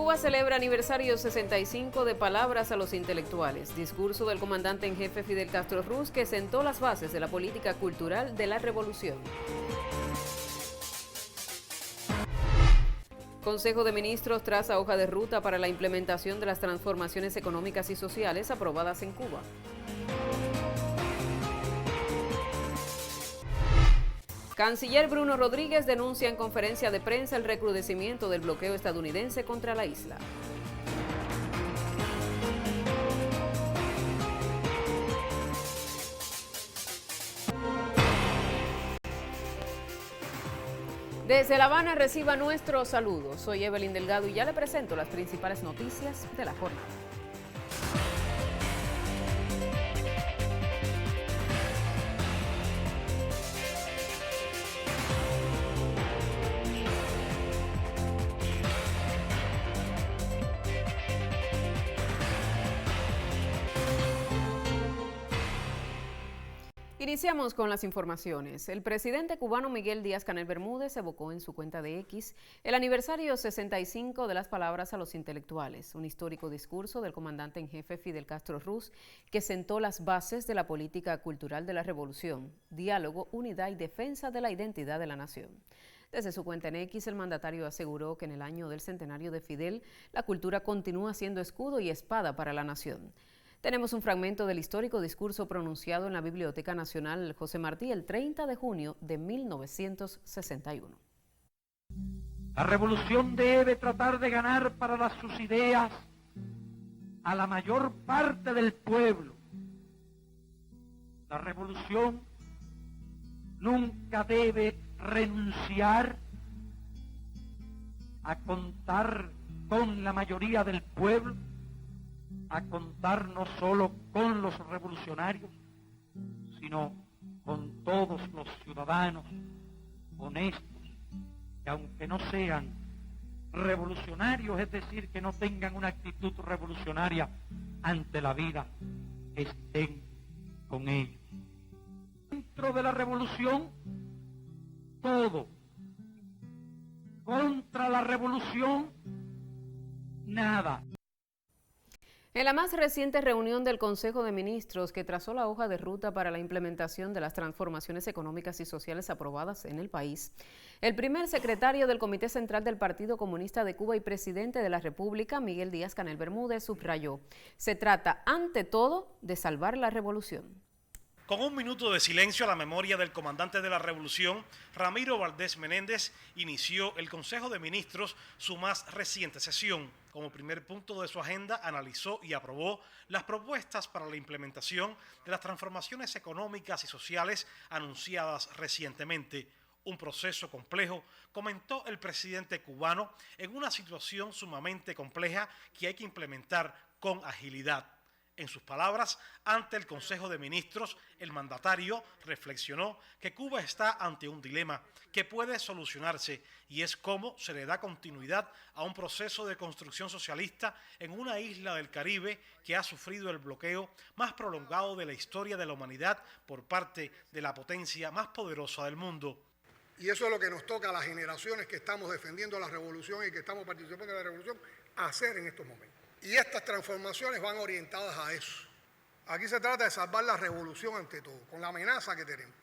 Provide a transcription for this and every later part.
Cuba celebra aniversario 65 de Palabras a los intelectuales. Discurso del comandante en jefe Fidel Castro Ruz, que sentó las bases de la política cultural de la revolución. Consejo de Ministros traza hoja de ruta para la implementación de las transformaciones económicas y sociales aprobadas en Cuba. Canciller Bruno Rodríguez denuncia en conferencia de prensa el recrudecimiento del bloqueo estadounidense contra la isla. Desde La Habana reciba nuestros saludos. Soy Evelyn Delgado y ya le presento las principales noticias de la jornada. Iniciamos con las informaciones. El presidente cubano Miguel Díaz-Canel Bermúdez evocó en su cuenta de X el aniversario 65 de las Palabras a los intelectuales, un histórico discurso del comandante en jefe Fidel Castro Ruz que sentó las bases de la política cultural de la revolución, diálogo, unidad y defensa de la identidad de la nación. Desde su cuenta en X, el mandatario aseguró que en el año del centenario de Fidel, la cultura continúa siendo escudo y espada para la nación. Tenemos un fragmento del histórico discurso pronunciado en la Biblioteca Nacional José Martí el 30 de junio de 1961. La revolución debe tratar de ganar para sus ideas a la mayor parte del pueblo. La revolución nunca debe renunciar a contar con la mayoría del pueblo, a contar no solo con los revolucionarios, sino con todos los ciudadanos honestos, que aunque no sean revolucionarios, es decir, que no tengan una actitud revolucionaria ante la vida, estén con ellos. Dentro de la revolución, todo. Contra la revolución, nada. En la más reciente reunión del Consejo de Ministros que trazó la hoja de ruta para la implementación de las transformaciones económicas y sociales aprobadas en el país, el primer secretario del Comité Central del Partido Comunista de Cuba y presidente de la República, Miguel Díaz-Canel Bermúdez, subrayó: se trata ante todo de salvar la revolución. Con un minuto de silencio a la memoria del comandante de la revolución, Ramiro Valdés Menéndez inició el Consejo de Ministros su más reciente sesión. Como primer punto de su agenda, analizó y aprobó las propuestas para la implementación de las transformaciones económicas y sociales anunciadas recientemente. Un proceso complejo, comentó el presidente cubano, en una situación sumamente compleja que hay que implementar con agilidad. En sus palabras, ante el Consejo de Ministros, el mandatario reflexionó que Cuba está ante un dilema que puede solucionarse y es cómo se le da continuidad a un proceso de construcción socialista en una isla del Caribe que ha sufrido el bloqueo más prolongado de la historia de la humanidad por parte de la potencia más poderosa del mundo. Y eso es lo que nos toca a las generaciones que estamos defendiendo la revolución y que estamos participando en la revolución hacer en estos momentos. Y estas transformaciones van orientadas a eso. Aquí se trata de salvar la revolución ante todo, con la amenaza que tenemos.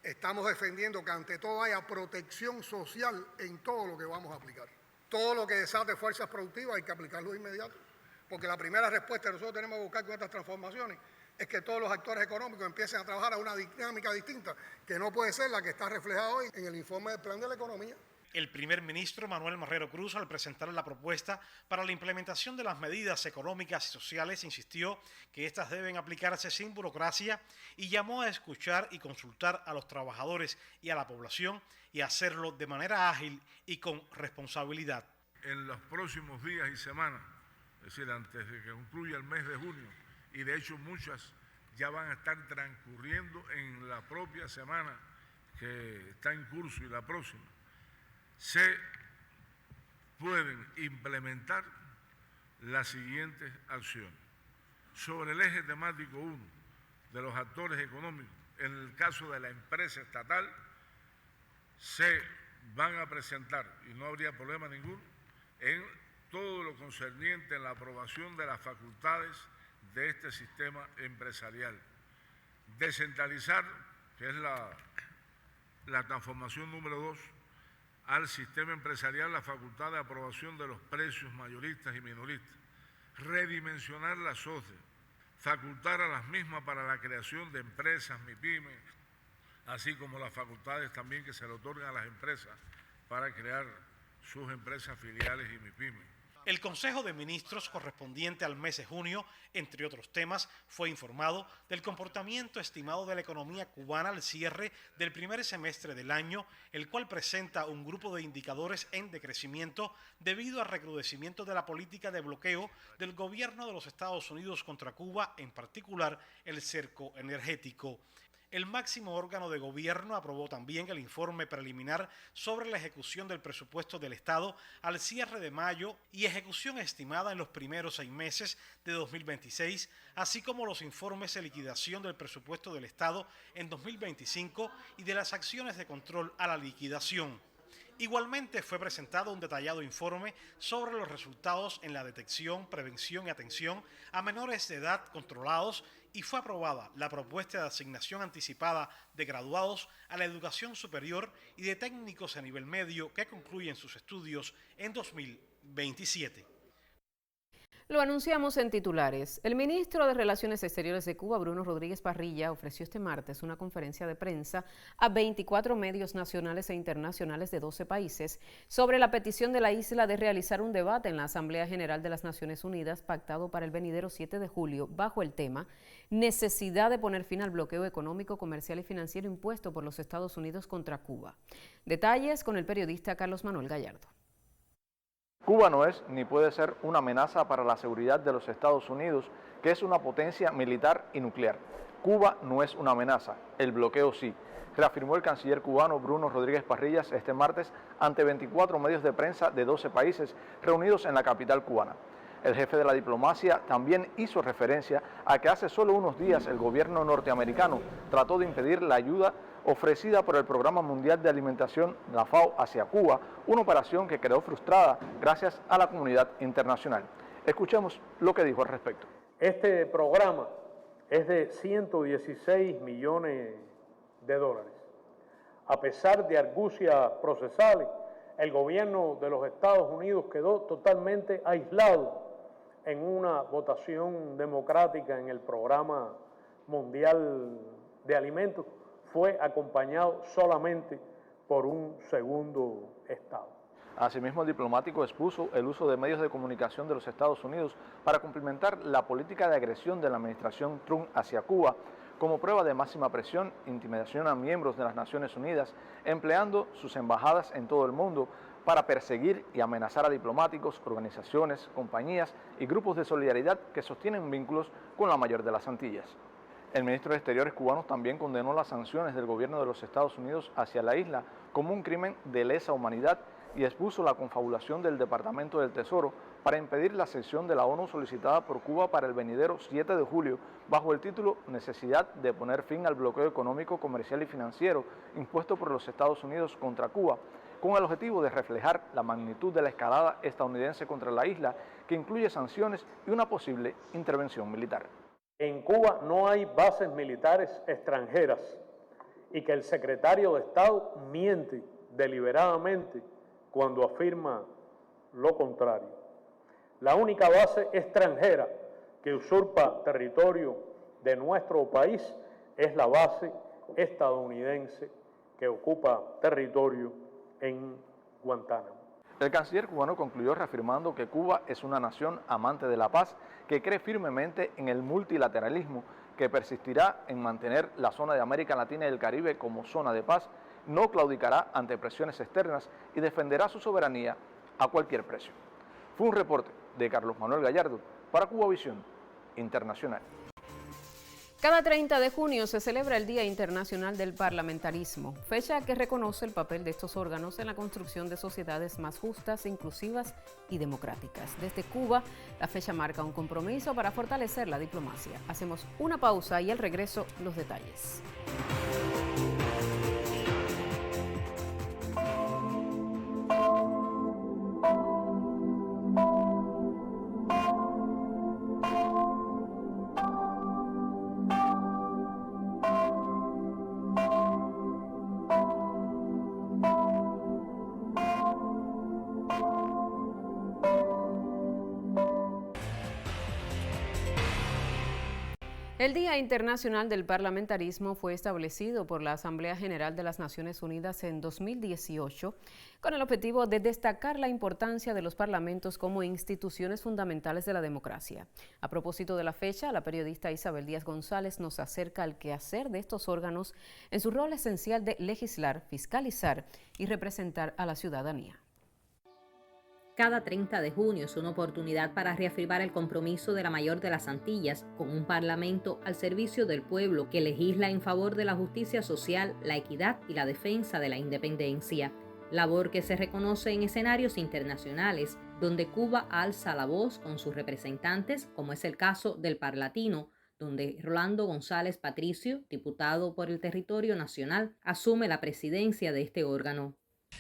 Estamos defendiendo que ante todo haya protección social en todo lo que vamos a aplicar. Todo lo que desate fuerzas productivas hay que aplicarlo de inmediato, porque la primera respuesta que nosotros tenemos que buscar con estas transformaciones es que todos los actores económicos empiecen a trabajar a una dinámica distinta, que no puede ser la que está reflejada hoy en el informe del Plan de la Economía. El primer ministro Manuel Marrero Cruz, al presentar la propuesta para la implementación de las medidas económicas y sociales, insistió que éstas deben aplicarse sin burocracia y llamó a escuchar y consultar a los trabajadores y a la población y hacerlo de manera ágil y con responsabilidad. En los próximos días y semanas, es decir, antes de que concluya el mes de junio, y de hecho muchas ya van a estar transcurriendo en la propia semana que está en curso y la próxima, se pueden implementar las siguientes acciones. Sobre el eje temático 1 de los actores económicos, en el caso de la empresa estatal, se van a presentar, y no habría problema ninguno, en todo lo concerniente en la aprobación de las facultades de este sistema empresarial. Descentralizar, que es la transformación número 2, al sistema empresarial la facultad de aprobación de los precios mayoristas y minoristas. Redimensionar las OCDE, facultar a las mismas para la creación de empresas, MIPYME, así como las facultades también que se le otorgan a las empresas para crear sus empresas filiales y MIPYME. El Consejo de Ministros correspondiente al mes de junio, entre otros temas, fue informado del comportamiento estimado de la economía cubana al cierre del primer semestre del año, el cual presenta un grupo de indicadores en decrecimiento debido al recrudecimiento de la política de bloqueo del gobierno de los Estados Unidos contra Cuba, en particular el cerco energético. El máximo órgano de gobierno aprobó también el informe preliminar sobre la ejecución del presupuesto del Estado al cierre de mayo y ejecución estimada en los primeros 6 meses de 2026, así como los informes de liquidación del presupuesto del Estado en 2025 y de las acciones de control a la liquidación. Igualmente fue presentado un detallado informe sobre los resultados en la detección, prevención y atención a menores de edad controlados y fue aprobada la propuesta de asignación anticipada de graduados a la educación superior y de técnicos a nivel medio que concluyen sus estudios en 2027. Lo anunciamos en titulares. El ministro de Relaciones Exteriores de Cuba, Bruno Rodríguez Parrilla, ofreció este martes una conferencia de prensa a 24 medios nacionales e internacionales de 12 países sobre la petición de la isla de realizar un debate en la Asamblea General de las Naciones Unidas pactado para el venidero 7 de julio bajo el tema necesidad de poner fin al bloqueo económico, comercial y financiero impuesto por los Estados Unidos contra Cuba. Detalles con el periodista Carlos Manuel Gallardo. Cuba no es ni puede ser una amenaza para la seguridad de los Estados Unidos, que es una potencia militar y nuclear. Cuba no es una amenaza, el bloqueo sí, reafirmó el canciller cubano Bruno Rodríguez Parrilla este martes ante 24 medios de prensa de 12 países reunidos en la capital cubana. El jefe de la diplomacia también hizo referencia a que hace solo unos días el gobierno norteamericano trató de impedir la ayuda ofrecida por el Programa Mundial de Alimentación, la FAO, hacia Cuba, una operación que quedó frustrada gracias a la comunidad internacional. Escuchemos lo que dijo al respecto. Este programa es de 116 millones de dólares. A pesar de argucias procesales, el gobierno de los Estados Unidos quedó totalmente aislado en una votación democrática en el Programa Mundial de Alimentos. Fue acompañado solamente por un segundo Estado. Asimismo, el diplomático expuso el uso de medios de comunicación de los Estados Unidos para cumplimentar la política de agresión de la administración Trump hacia Cuba, como prueba de máxima presión, intimidación a miembros de las Naciones Unidas, empleando sus embajadas en todo el mundo para perseguir y amenazar a diplomáticos, organizaciones, compañías y grupos de solidaridad que sostienen vínculos con la mayor de las Antillas. El ministro de Exteriores cubano también condenó las sanciones del gobierno de los Estados Unidos hacia la isla como un crimen de lesa humanidad y expuso la confabulación del Departamento del Tesoro para impedir la sesión de la ONU solicitada por Cuba para el venidero 7 de julio bajo el título Necesidad de poner fin al bloqueo económico, comercial y financiero impuesto por los Estados Unidos contra Cuba, con el objetivo de reflejar la magnitud de la escalada estadounidense contra la isla, que incluye sanciones y una posible intervención militar. En Cuba no hay bases militares extranjeras y que el secretario de Estado miente deliberadamente cuando afirma lo contrario. La única base extranjera que usurpa territorio de nuestro país es la base estadounidense que ocupa territorio en Guantánamo. El canciller cubano concluyó reafirmando que Cuba es una nación amante de la paz que cree firmemente en el multilateralismo, que persistirá en mantener la zona de América Latina y el Caribe como zona de paz, no claudicará ante presiones externas y defenderá su soberanía a cualquier precio. Fue un reporte de Carlos Manuel Gallardo para Cubavisión Internacional. Cada 30 de junio se celebra el Día Internacional del Parlamentarismo, fecha que reconoce el papel de estos órganos en la construcción de sociedades más justas, inclusivas y democráticas. Desde Cuba, la fecha marca un compromiso para fortalecer la diplomacia. Hacemos una pausa y al regreso los detalles. El Día Internacional del Parlamentarismo fue establecido por la Asamblea General de las Naciones Unidas en 2018 con el objetivo de destacar la importancia de los parlamentos como instituciones fundamentales de la democracia. A propósito de la fecha, la periodista Isabel Díaz González nos acerca al quehacer de estos órganos en su rol esencial de legislar, fiscalizar y representar a la ciudadanía. Cada 30 de junio es una oportunidad para reafirmar el compromiso de la mayor de las Antillas con un parlamento al servicio del pueblo que legisla en favor de la justicia social, la equidad y la defensa de la independencia. Labor que se reconoce en escenarios internacionales, donde Cuba alza la voz con sus representantes, como es el caso del Parlatino, donde Rolando González Patricio, diputado por el territorio nacional, asume la presidencia de este órgano.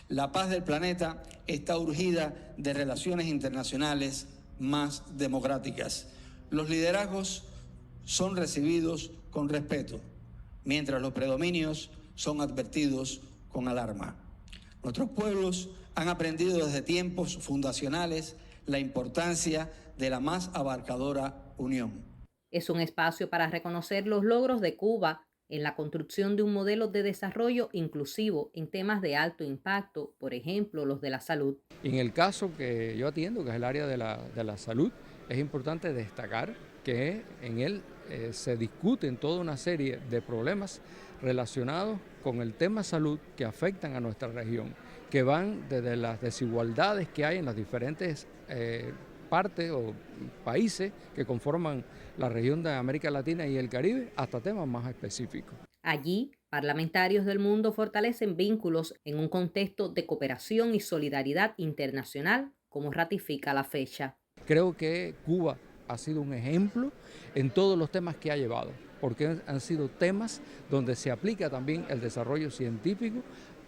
La paz del planeta está urgida de relaciones internacionales más democráticas. Los liderazgos son recibidos con respeto, mientras los predominios son advertidos con alarma. Nuestros pueblos han aprendido desde tiempos fundacionales la importancia de la más abarcadora unión. Es un espacio para reconocer los logros de Cuba en la construcción de un modelo de desarrollo inclusivo en temas de alto impacto, por ejemplo, los de la salud. En el caso que yo atiendo, que es el área de la salud, es importante destacar que en él se discuten toda una serie de problemas relacionados con el tema salud que afectan a nuestra región, que van desde las desigualdades que hay en las diferentes partes o países que conforman la región de América Latina y el Caribe, hasta temas más específicos. Allí, parlamentarios del mundo fortalecen vínculos en un contexto de cooperación y solidaridad internacional, como ratifica la fecha. Creo que Cuba ha sido un ejemplo en todos los temas que ha llevado, porque han sido temas donde se aplica también el desarrollo científico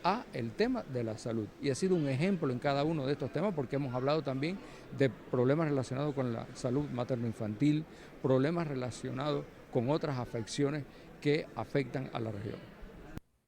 a el tema de la salud. Y ha sido un ejemplo en cada uno de estos temas porque hemos hablado también de problemas relacionados con la salud materno-infantil, problemas relacionados con otras afecciones que afectan a la región.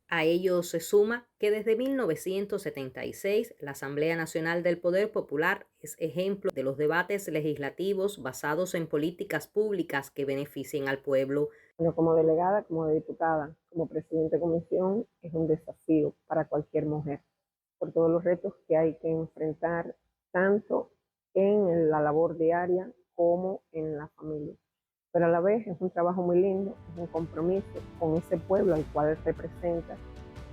A ello se suma que desde 1976 la Asamblea Nacional del Poder Popular es ejemplo de los debates legislativos basados en políticas públicas que beneficien al pueblo. Bueno, como delegada, como diputada, como presidente de comisión, es un desafío para cualquier mujer, por todos los retos que hay que enfrentar, tanto en la labor diaria como en la familia. Pero a la vez es un trabajo muy lindo, es un compromiso con ese pueblo al cual representa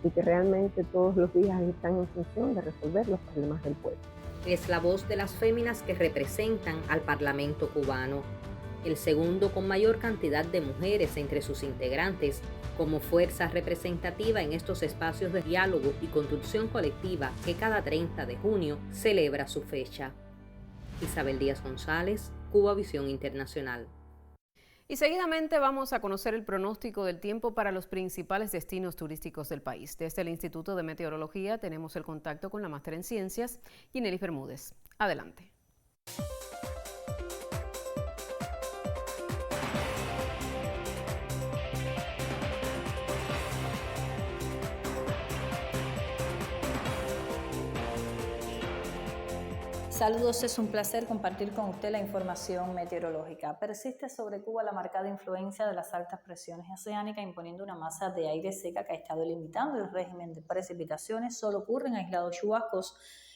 y que realmente todos los días están en función de resolver los problemas del pueblo. Es la voz de las féminas que representan al Parlamento cubano, el segundo con mayor cantidad de mujeres entre sus integrantes, como fuerza representativa en estos espacios de diálogo y construcción colectiva que cada 30 de junio celebra su fecha. Isabel Díaz González, Cuba Visión Internacional. Y seguidamente vamos a conocer el pronóstico del tiempo para los principales destinos turísticos del país. Desde el Instituto de Meteorología tenemos el contacto con la máster en ciencias, Ginelis Bermúdez. Adelante. Saludos, es un placer compartir con usted la información meteorológica. Persiste sobre Cuba la marcada influencia de las altas presiones oceánicas, imponiendo una masa de aire seca que ha estado limitando el régimen de precipitaciones. Solo ocurren aislados chubascos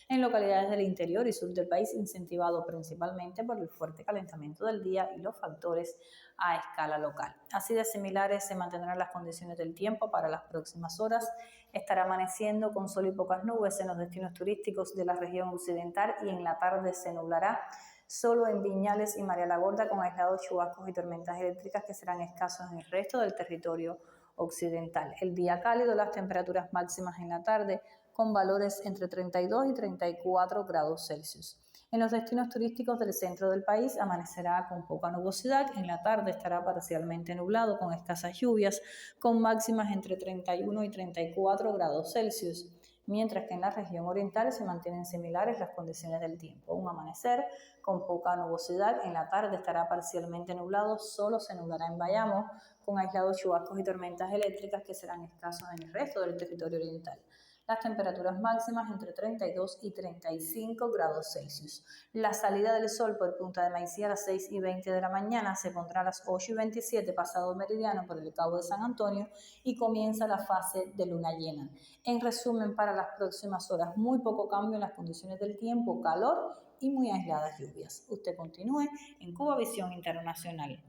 en localidades del interior y sur del país, incentivado principalmente por el fuerte calentamiento del día y los factores a escala local. Así de similares se mantendrán las condiciones del tiempo para las próximas horas. Estará amaneciendo con sol y pocas nubes en los destinos turísticos de la región occidental y en la tarde se nublará solo en Viñales y María la Gorda, con aislados chubascos y tormentas eléctricas que serán escasos en el resto del territorio occidental. El día cálido, las temperaturas máximas en la tarde con valores entre 32 y 34 grados Celsius. En los destinos turísticos del centro del país amanecerá con poca nubosidad, en la tarde estará parcialmente nublado con escasas lluvias, con máximas entre 31 y 34 grados Celsius, mientras que en la región oriental se mantienen similares las condiciones del tiempo. Un amanecer con poca nubosidad, en la tarde estará parcialmente nublado, solo se nublará en Bayamo, con aislados chubascos y tormentas eléctricas que serán escasos en el resto del territorio oriental. Las temperaturas máximas entre 32 y 35 grados Celsius. La salida del sol por Punta de Maicí a las 6:20 de la mañana se pondrá a las 8:27 pasado meridiano por el Cabo de San Antonio y comienza la fase de luna llena. En resumen, para las próximas horas, muy poco cambio en las condiciones del tiempo, calor y muy aisladas lluvias. Usted continúe en Cuba Visión Internacional.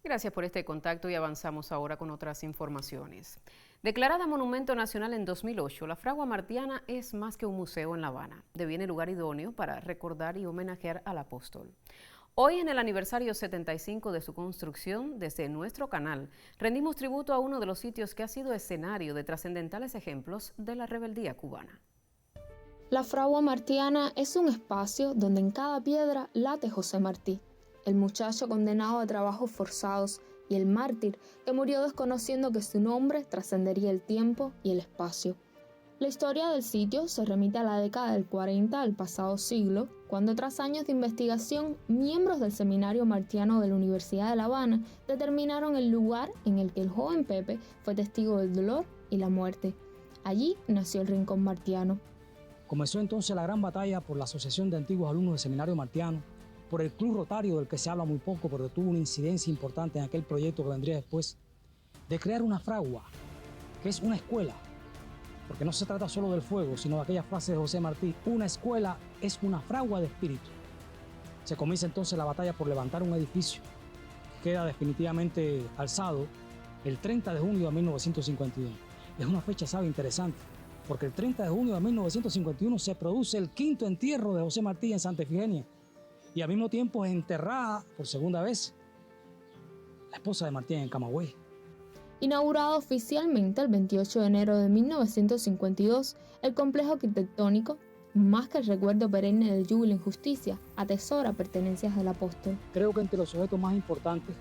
Gracias por este contacto y avanzamos ahora con otras informaciones. Declarada Monumento Nacional en 2008, la Fragua Martiana es más que un museo en La Habana. Deviene lugar idóneo para recordar y homenajear al apóstol. Hoy, en el aniversario 75 de su construcción, desde nuestro canal, rendimos tributo a uno de los sitios que ha sido escenario de trascendentales ejemplos de la rebeldía cubana. La Fragua Martiana es un espacio donde en cada piedra late José Martí, el muchacho condenado a trabajos forzados y el mártir que murió desconociendo que su nombre trascendería el tiempo y el espacio. La historia del sitio se remite a la década del 40 del pasado siglo, cuando tras años de investigación, miembros del Seminario Martiano de la Universidad de La Habana determinaron el lugar en el que el joven Pepe fue testigo del dolor y la muerte. Allí nació el Rincón Martiano. Comenzó entonces la gran batalla por la Asociación de Antiguos Alumnos del Seminario Martiano, por el Club Rotario, del que se habla muy poco, pero tuvo una incidencia importante en aquel proyecto que vendría después, de crear una fragua, que es una escuela, porque no se trata solo del fuego, sino de aquella frase de José Martí: una escuela es una fragua de espíritu. Se comienza entonces la batalla por levantar un edificio que queda definitivamente alzado el 30 de junio de 1951. Es una fecha, sabe, interesante, porque el 30 de junio de 1951 se produce el quinto entierro de José Martí en Santa Efigenia, y al mismo tiempo es enterrada por segunda vez la esposa de Martí en Camagüey. Inaugurado oficialmente el 28 de enero de 1952, el complejo arquitectónico, más que el recuerdo perenne del Júbilo en Justicia, atesora pertenencias del apóstol. Creo que entre los objetos más importantes,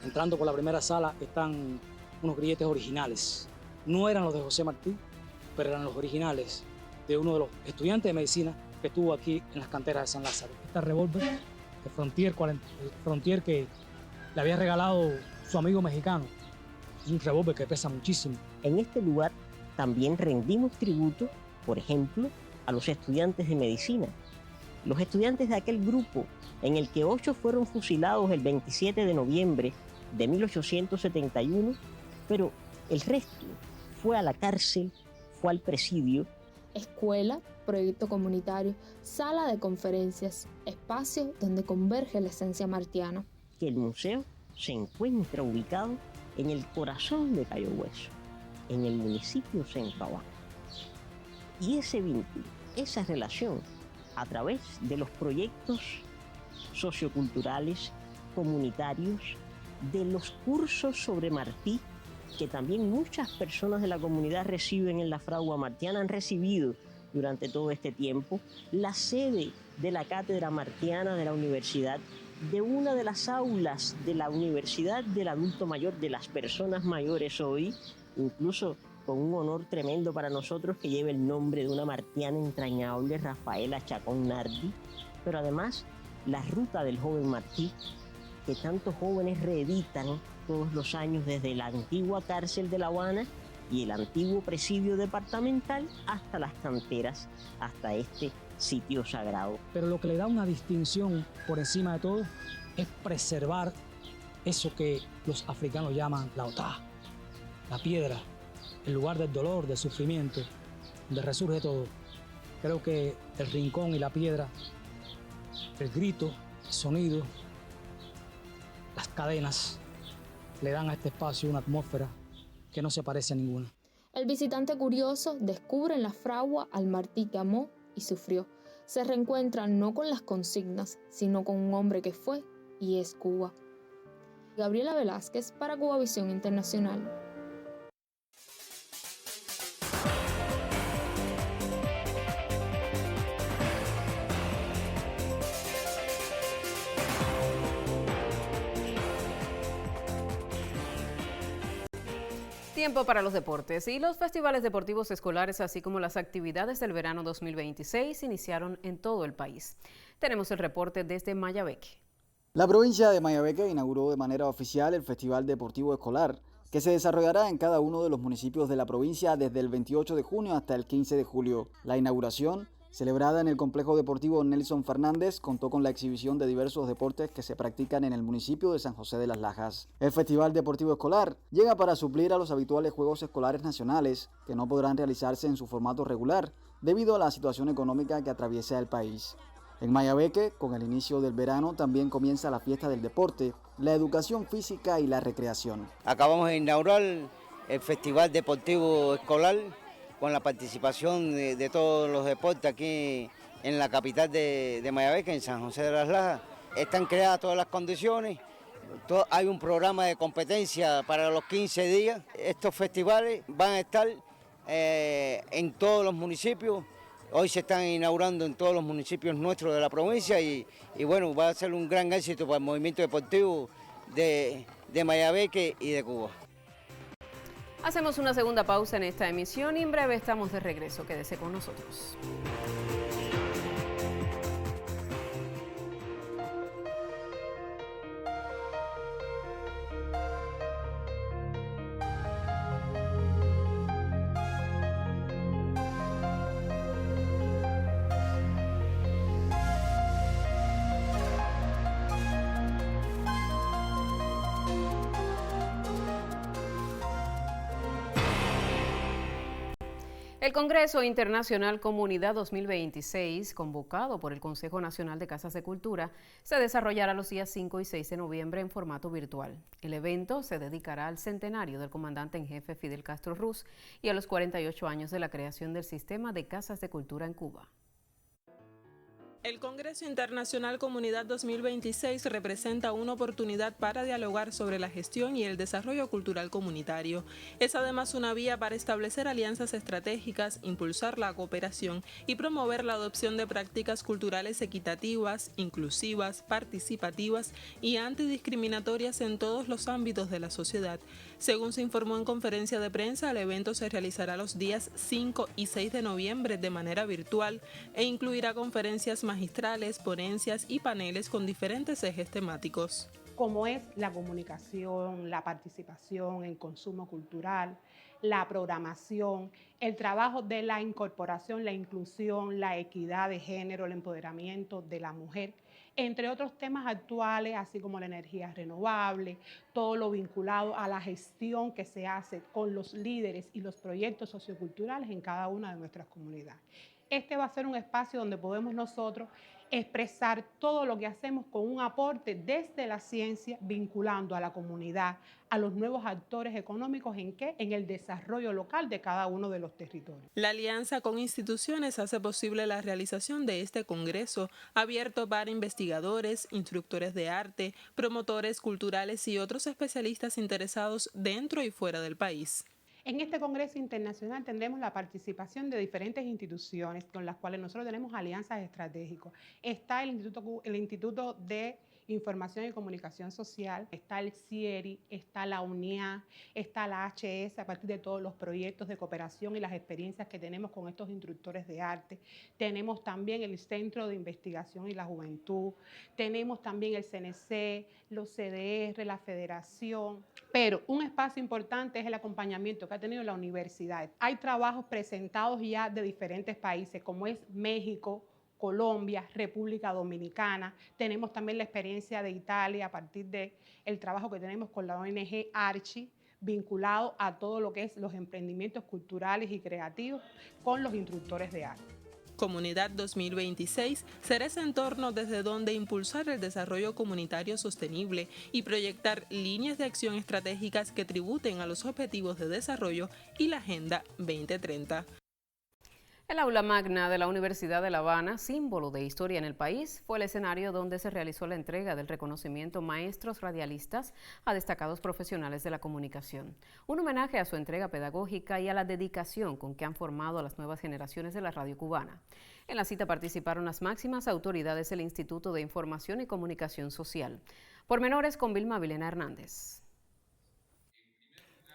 entrando por la primera sala, están unos grilletes originales. No eran los de José Martí, pero eran los originales de uno de los estudiantes de medicina que estuvo aquí en las canteras de San Lázaro. Este revólver, el Frontier que le había regalado su amigo mexicano, es un revólver que pesa muchísimo. En este lugar también rendimos tributo, por ejemplo, a los estudiantes de medicina. Los estudiantes de aquel grupo en el que 8 fueron fusilados el 27 de noviembre de 1871, pero el resto fue a la cárcel, fue al presidio. Escuela, proyecto comunitario, sala de conferencias, espacio donde converge la esencia martiana. Que el museo se encuentra ubicado en el corazón de Cayo Hueso, en el municipio Centro Habana. Y ese vínculo, esa relación, a través de los proyectos socioculturales, comunitarios, de los cursos sobre Martí, que también muchas personas de la comunidad reciben en la Fragua Martiana, han recibido durante todo este tiempo, la sede de la Cátedra Martiana de la Universidad, de una de las aulas de la Universidad del Adulto Mayor, de las personas mayores hoy, incluso con un honor tremendo para nosotros que lleve el nombre de una martiana entrañable, Rafaela Chacón Nardi, pero además la ruta del joven Martí, que tantos jóvenes reeditan todos los años desde la antigua cárcel de La Habana y el antiguo presidio departamental hasta las canteras, hasta este sitio sagrado. Pero lo que le da una distinción por encima de todo es preservar eso que los africanos llaman la otá, la piedra, el lugar del dolor, del sufrimiento, donde resurge todo. Creo que el rincón y la piedra, el grito, el sonido, las cadenas, le dan a este espacio una atmósfera que no se parece a ninguna. El visitante curioso descubre en la fragua al Martí que amó y sufrió. Se reencuentra no con las consignas, sino con un hombre que fue y es Cuba. Gabriela Velázquez para Cuba Visión Internacional. Tiempo para los deportes y los festivales deportivos escolares, así como las actividades del verano 2026, iniciaron en todo el país. Tenemos el reporte desde Mayabeque. La provincia de Mayabeque inauguró de manera oficial el Festival Deportivo Escolar, que se desarrollará en cada uno de los municipios de la provincia desde el 28 de junio hasta el 15 de julio. La inauguración, celebrada en el Complejo Deportivo Nelson Fernández, contó con la exhibición de diversos deportes que se practican en el municipio de San José de las Lajas. El Festival Deportivo Escolar llega para suplir a los habituales Juegos Escolares Nacionales, que no podrán realizarse en su formato regular debido a la situación económica que atraviesa el país. En Mayabeque, con el inicio del verano, también comienza la fiesta del deporte, la educación física y la recreación. Acabamos de inaugurar el Festival Deportivo Escolar con la participación de todos los deportes aquí en la capital de Mayabeque, en San José de las Lajas. Están creadas todas las condiciones, hay un programa de competencia para los 15 días. Estos festivales van a estar en todos los municipios. Hoy se están inaugurando en todos los municipios nuestros de la provincia y bueno, va a ser un gran éxito para el movimiento deportivo de Mayabeque y de Cuba. Hacemos una segunda pausa en esta emisión y en breve estamos de regreso. Quédese con nosotros. El Congreso Internacional Comunidad 2026, convocado por el Consejo Nacional de Casas de Cultura, se desarrollará los días 5 y 6 de noviembre en formato virtual. El evento se dedicará al centenario del comandante en jefe Fidel Castro Ruz y a los 48 años de la creación del sistema de casas de cultura en Cuba. El Congreso Internacional Comunidad 2026 representa una oportunidad para dialogar sobre la gestión y el desarrollo cultural comunitario. Es además una vía para establecer alianzas estratégicas, impulsar la cooperación y promover la adopción de prácticas culturales equitativas, inclusivas, participativas y antidiscriminatorias en todos los ámbitos de la sociedad. Según se informó en conferencia de prensa, el evento se realizará los días 5 y 6 de noviembre de manera virtual e incluirá conferencias magistrales, ponencias y paneles con diferentes ejes temáticos. Como es la comunicación, la participación en consumo cultural, la programación, el trabajo de la incorporación, la inclusión, la equidad de género, el empoderamiento de la mujer, entre otros temas actuales, así como la energía renovable, todo lo vinculado a la gestión que se hace con los líderes y los proyectos socioculturales en cada una de nuestras comunidades. Este va a ser un espacio donde podemos nosotros expresar todo lo que hacemos con un aporte desde la ciencia, vinculando a la comunidad, a los nuevos actores económicos en el desarrollo local de cada uno de los territorios. La alianza con instituciones hace posible la realización de este congreso, abierto para investigadores, instructores de arte, promotores culturales y otros especialistas interesados dentro y fuera del país. En este Congreso Internacional tendremos la participación de diferentes instituciones con las cuales nosotros tenemos alianzas estratégicas. Está el Instituto de Información y Comunicación Social, está el CIERI, está la UNIA, está la HS a partir de todos los proyectos de cooperación y las experiencias que tenemos con estos instructores de arte. Tenemos también el Centro de Investigación y la Juventud, tenemos también el CNC, los CDR, la Federación, pero un espacio importante es el acompañamiento que ha tenido la universidad. Hay trabajos presentados ya de diferentes países como es México, Colombia, República Dominicana. Tenemos también la experiencia de Italia a partir del trabajo que tenemos con la ONG Archi, vinculado a todo lo que es los emprendimientos culturales y creativos con los instructores de arte. Comunidad 2026 será ese entorno desde donde impulsar el desarrollo comunitario sostenible y proyectar líneas de acción estratégicas que tributen a los objetivos de desarrollo y la Agenda 2030. El aula magna de la Universidad de La Habana, símbolo de historia en el país, fue el escenario donde se realizó la entrega del reconocimiento Maestros Radialistas a destacados profesionales de la comunicación. Un homenaje a su entrega pedagógica y a la dedicación con que han formado a las nuevas generaciones de la radio cubana. En la cita participaron las máximas autoridades del Instituto de Información y Comunicación Social. Pormenores con Vilma Vilena Hernández.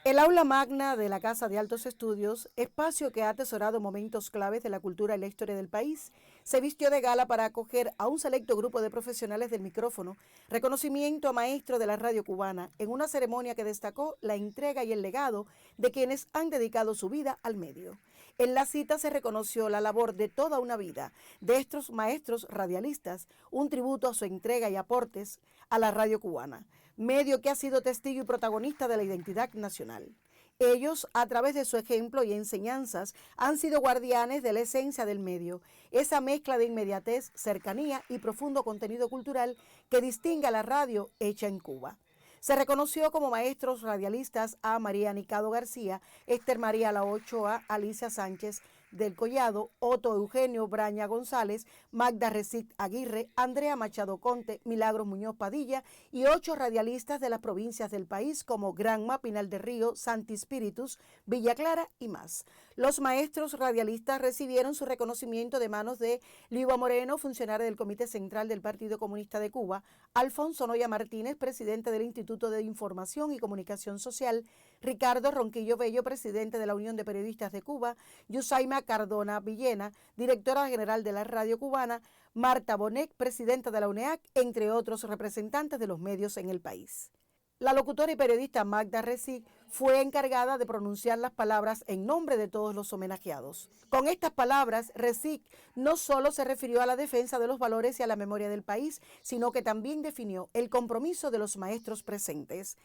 El aula magna de la Casa de Altos Estudios, espacio que ha atesorado momentos claves de la cultura y la historia del país, se vistió de gala para acoger a un selecto grupo de profesionales del micrófono, reconocimiento a maestros de la radio cubana, en una ceremonia que destacó la entrega y el legado de quienes han dedicado su vida al medio. En la cita se reconoció la labor de toda una vida de estos maestros radialistas, un tributo a su entrega y aportes a la radio cubana, medio que ha sido testigo y protagonista de la identidad nacional. Ellos, a través de su ejemplo y enseñanzas, han sido guardianes de la esencia del medio, esa mezcla de inmediatez, cercanía y profundo contenido cultural que distingue a la radio hecha en Cuba. Se reconoció como maestros radialistas a María Nicado García, Esther María La Ochoa, Alicia Sánchez del Collado, Otto Eugenio Braña González, Magda Recit Aguirre, Andrea Machado Conte, Milagros Muñoz Padilla y 8 radialistas de las provincias del país como Granma, Pinal del Río, Santi Spíritus, Villa Clara y más. Los maestros radialistas recibieron su reconocimiento de manos de Liua Moreno, funcionario del Comité Central del Partido Comunista de Cuba, Alfonso Noya Martínez, presidente del Instituto de Información y Comunicación Social, Ricardo Ronquillo Bello, presidente de la Unión de Periodistas de Cuba, Yusaima Cardona Villena, directora general de la Radio Cubana, Marta Bonet, presidenta de la UNEAC, entre otros representantes de los medios en el país. La locutora y periodista Magda Recit fue encargada de pronunciar las palabras en nombre de todos los homenajeados. Con estas palabras, Recit no solo se refirió a la defensa de los valores y a la memoria del país, sino que también definió el compromiso de los maestros presentes.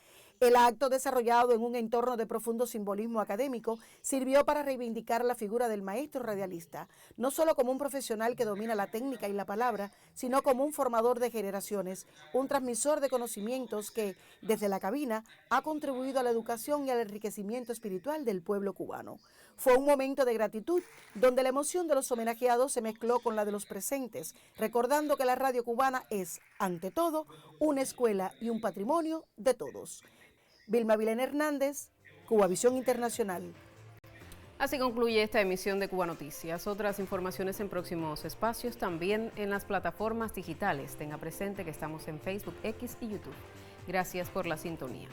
El acto, desarrollado en un entorno de profundo simbolismo académico, sirvió para reivindicar la figura del maestro radialista, no solo como un profesional que domina la técnica y la palabra, sino como un formador de generaciones, un transmisor de conocimientos que, desde la cabina, ha contribuido a la educación y al enriquecimiento espiritual del pueblo cubano. Fue un momento de gratitud, donde la emoción de los homenajeados se mezcló con la de los presentes, recordando que la radio cubana es, ante todo, una escuela y un patrimonio de todos. Vilma Vilén Hernández, Cubavisión Internacional. Así concluye esta emisión de Cuba Noticias. Otras informaciones en próximos espacios, también en las plataformas digitales. Tenga presente que estamos en Facebook, X y YouTube. Gracias por la sintonía.